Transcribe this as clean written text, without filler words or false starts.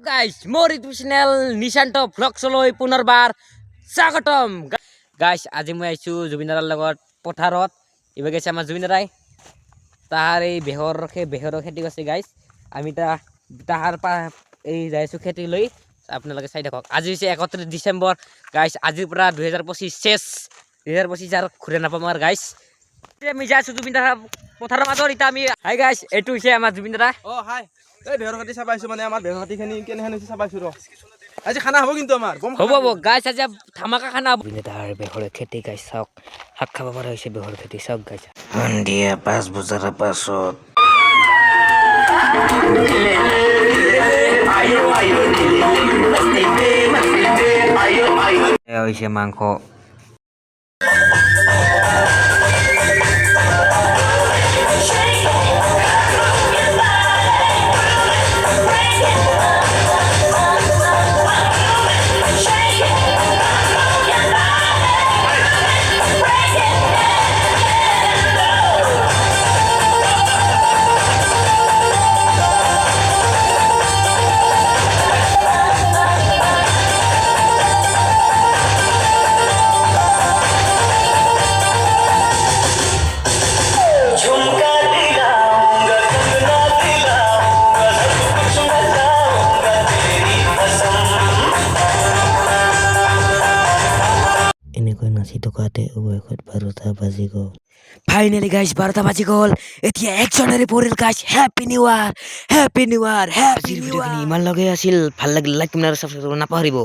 Guys মোৰ YouTube channel Nishant ভ্লগছলৈ পুনৰবাৰ স্বাগতম গাইস আজি মই আইছো জুবিন দাৰ লগত পথাৰত ইবে গৈছে আমাৰ জুবিন দাই তাহাৰ এই বেহৰৰ খেতি কৰিছে গাইস আমি তাহাৰ এই যাইছো খেতি লৈ আপোনালোকে চাই থাকক আজি হৈছে 31 ডিসেম্বৰ গাইস আজিৰ পৰা 2025 শেষ 2025 আৰু ঘূৰে নাপাম আৰু গাইস আমি যাইছো জুবিন দাৰ পথাৰৰ মাজত ইতা আমি হাই গাইস এটো হৈছে আমাৰ জুবিন দা হাই এই বেহৰ কাটি চাবাইছো মানে আমাৰ বেহৰ কাটিখিনি কেনেহেন হৈছে চাবাইছো ৰ আজি খানা হ'ব কিন্তু আমাৰ হ'ব গাইস আজি ধামাকা খানা হ'ব তাৰ বেহৰ খেতি গাইস চাওক শাক খাব পৰা হৈছে বেহৰ খেতি চাওক গাইস সন্ধিয়া 5 বজাৰ পাছত এয়া হৈছে মাংস এনেকৈ নাচি থকাতে অৱশেষত 12টা বাজি গ'ল ফাইনেলি গাইস 12টা বাজি গ'ল এতিয়া 1 জানুৱাৰী পৰিল গাইস হ্যাপি নিউ ইয়াৰ আজিৰ ভিডিঅ'খিনি ইমান লগে আছিল ভাল লাগিলে লাইক কমেণ্ট আৰু সাবস্ক্ৰাইব কৰিব নাপাহৰিব।